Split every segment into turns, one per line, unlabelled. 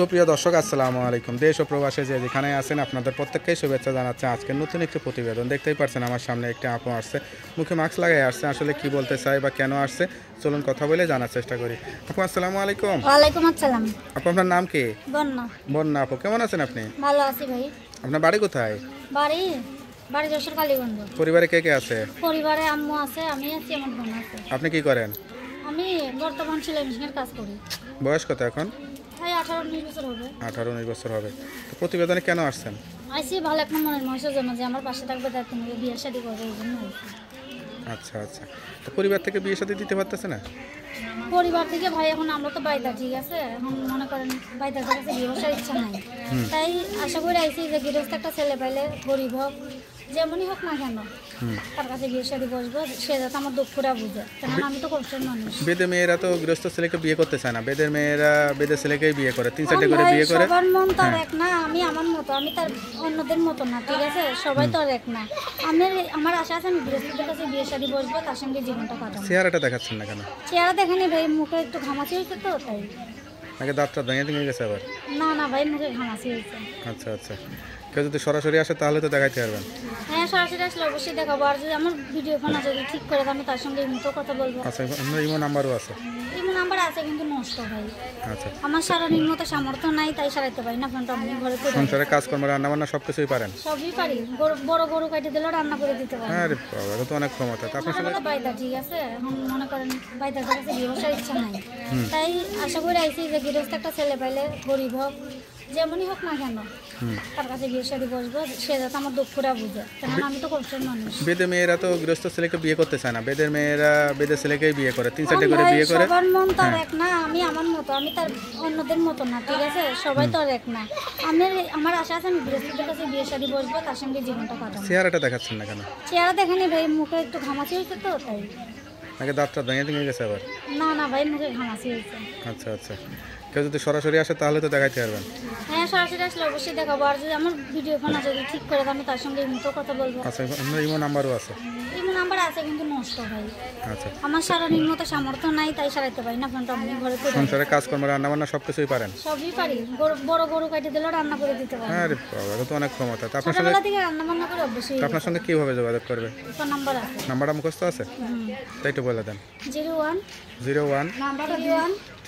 সুপ্রিয় দর্শক আসসালামু আলাইকুম। দেশ ও প্রবাসে যে যেখানে আছেন আপনাদের প্রত্যেককেই শুভেচ্ছা জানাচ্ছে। আজকের নতুন একটি প্রতিবেদন দেখতেই পাচ্ছেন আমার সামনে একটি আপু আসছে, মুখে মাস্ক লাগাই আসছে। আসলে কি বলতে চাই বা কেন আসছে চলুন কথা বলে জানার চেষ্টা করি। আপু আসসালামু আলাইকুম।
ওয়ালাইকুম আসসালাম।
আপু আপনার নাম কি?
বন্যা।
বন্যা আপু, কেমন আছেন আপনি?
ভালো আছি ভাই।
আপনার বাড়ি কোথায়?
বাড়ি বাড়ি যশোর কালীগঞ্জ।
পরিবারে কে কে আছে?
পরিবারে আম্মু আছে, আমি আছি, আমার বোন আছে।
আপনি কি করেন?
আমি বর্তমান সেলাই মেশিনের কাজ করি।
বয়স কত এখন?
তাই 18-19 বছর হবে।
18-19 বছর হবে। তো প্রতিবেদনে কেন আসছেন?
আইসি ভালো একটা মনের মানুষের জন্য, যে আমার পাশে থাকবে, তার তুমি বিয়ে শাদী করবে, এই জন্য আইছি।
আচ্ছা আচ্ছা। তো পরিবার থেকে বিয়ে শাদী দিতে পারতেছে না?
পরিবার থেকে ভাই এখন আমরা তো বাইদা, ঠিক আছে, এখন মনে করেন বাইদার কাছে বিয়ে বসার ইচ্ছা নাই। তাই আশা করে আইসি যে গৃহস্থ একটা ছেলে পাইলে, গরিব হোক যেমনই হোক না কেন, তার কাছে বিয়ে শাদী বসবো, সে যাতে আমার দুঃখটা বুঝে, কারণ আমি তো কষ্টের মানুষ।
বেদে মেয়েরা তো গৃহস্থ ছেলেকে বিয়ে করতে চায় না, বেদের মেয়েরা বেদের ছেলেকেই বিয়ে করে, 3-4টে করে বিয়ে করে।
সবার মন তো আর এক না, আমি আমার মতো, আমি তার অন্যদের মতো না, ঠিক আছে, সবাই তো আর এক না। আমার আশা আছে আমি গৃহস্থদের কাছে বিয়ে শাদী বসবো, তার সঙ্গে জীবনটা কাটাবো।
চেহারাটা দেখাচ্ছেন না কেন?
চেহারা দেখেনি ভাই, মুখে একটু ঘামাচি হয়েছে তো তাই।
নাকি দাঁতটা ভেঙে ভেঙে গেছে আবার?
না না ভাই, মুখে ঘামাচি হয়েছে।
আচ্ছা আচ্ছা। কেউ যদি সরাসরি আসে তাহলে তো দেখাইতে পারবেন।
হ্যাঁ, সরাসরি আসলে অবশ্যই দেখাবো। আর যদি আমার ভিডিও ফোন আছে, যদি ঠিক করে, আমি তার সঙ্গে এমনিতে কথা বলবো।
আচ্ছা, আপনার ইমো নাম্বারও আছে?
ইমো নাম্বার আছে কিন্তু নষ্ট ভাই।
আচ্ছা।
আমার সারাদিন মতো সামর্থ্য নাই, তাই সারাইতে পারি না ফোনটা। আমি ঘরে করে
সংসারে কাজকর্ম রান্নাবান্না সব কিছুই পারেন?
সবই পারি। বড় গরু কাটে দিলেও রান্না করে দিতে পারি।
আরে বাবা, এটা তো অনেক ক্ষমতা। তা আপনার সঙ্গে
বাইদা, ঠিক আছে, এখন মনে করেন বাইদার কাছে বিয়ে বসার ইচ্ছা নাই। তাই আশা করে আইসি যে গৃহস্থ একটা ছেলে পাইলে, গরিব হোক যেমনই হোক না কেন, তার কাছে বিয়ে শাদী বসবো, সে যাতে আমার দুঃখটা বুঝে, কারণ আমি তো কষ্টের মানুষ।
বেদে মেয়েরা তো গৃহস্থ ছেলেকে বিয়ে করতে চায় না, বেদের মেয়েরা বেদের ছেলেকেই বিয়ে করে, 3-4টে করে বিয়ে করে।
সবার মন তো আর এক না, আমি আমার মতো, আমি তার অন্যদের মতো না, ঠিক আছে, সবাই তো আর এক না। আমার আশা আছে আমি গৃহস্থদের কাছে বিয়ে শাদী বসবো, তার সঙ্গে জীবনটা কাটাবো।
চেহারাটা দেখাচ্ছেন না কেন?
চেহারা দেখেনি ভাই, মুখে একটু ঘামাচি হয়েছে তো তাই।
নাকি দাঁতটা ভেঙে ভেঙে গেছে আবার?
না না ভাই, মুখে ঘামাচি হয়েছে।
আচ্ছা আচ্ছা। কেউ যদি সরাসরি আসে তাহলে তো দেখাইতে পারবেন।
হ্যাঁ, সরাসরি আসলে অবশ্যই দেখাবো। আর যদি আমার ভিডিও ফোন আছে, যদি ঠিক করে, আমি তার সঙ্গে এমনিতে কথা বলবো।
আচ্ছা, আপনার ইমো নাম্বারও আছে?
ইমো নাম্বার আছে কিন্তু নষ্ট ভাই।
আচ্ছা।
আমার সারাদিন মতো সামর্থ্য নাই, তাই সারাইতে পারি না ফোনটা। আমি ঘরে করে
সংসারে কাজকর্ম রান্নাবান্না সব কিছুই পারেন?
সবই পারি। বড় গরু কাটে দিলেও রান্না করে দিতে পারি।
আরে বাবা, এটা তো অনেক ক্ষমতা। তা আপনার সঙ্গে
ছোটবেলা থেকে রান্না বান্না করে অভ্যেসই।
আপনার সঙ্গে কিভাবে যোগাযোগ করবে?
ফোন নাম্বার আছে।
নাম্বারটা মুখস্থ আছে? তাই একটু বলে দেন।
01
01
নাম্বারটা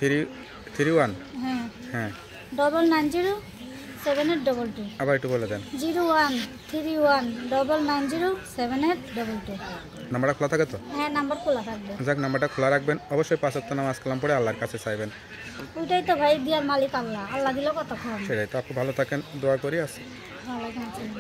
31
31।
হ্যাঁ
হ্যাঁ,
990 7822।
আবার একটু বলে দেন।
01 31 990 7822।
নাম্বারটা খোলা থাকে তো?
হ্যাঁ, নাম্বার খোলা থাকবে।
যাক, নাম্বারটা খোলা রাখবেন। অবশ্যই 5 ওয়াক্ত নামাজ কালাম পড়ে আল্লাহর কাছে চাইবেন।
ওইটাই তো ভাই, দিয়ার মালিক আল্লাহ। আল্লাহ দিলেও কত খাওয়াবে।
সেটাই তো। আপু ভালো থাকেন, দোয়া করি। আছে।
ওয়ালাইকুম আসসালাম।